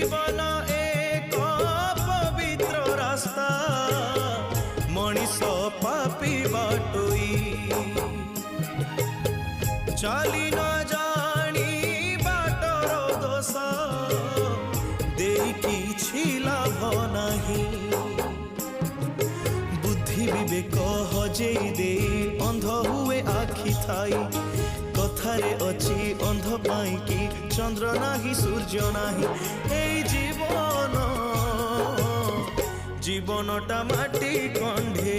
जीवन एक पवित्र रास्ता मनीष पापी बाटोई चली न जानी बाटर दोष दे किछि लाभ नाही बुद्धि विवेक हजेई दे अंध हुए आखि थाई कथारे अच्छी अंध पाई कि चंद्र नाही सूर्य नाही ए जीवनटा माटी कंढे।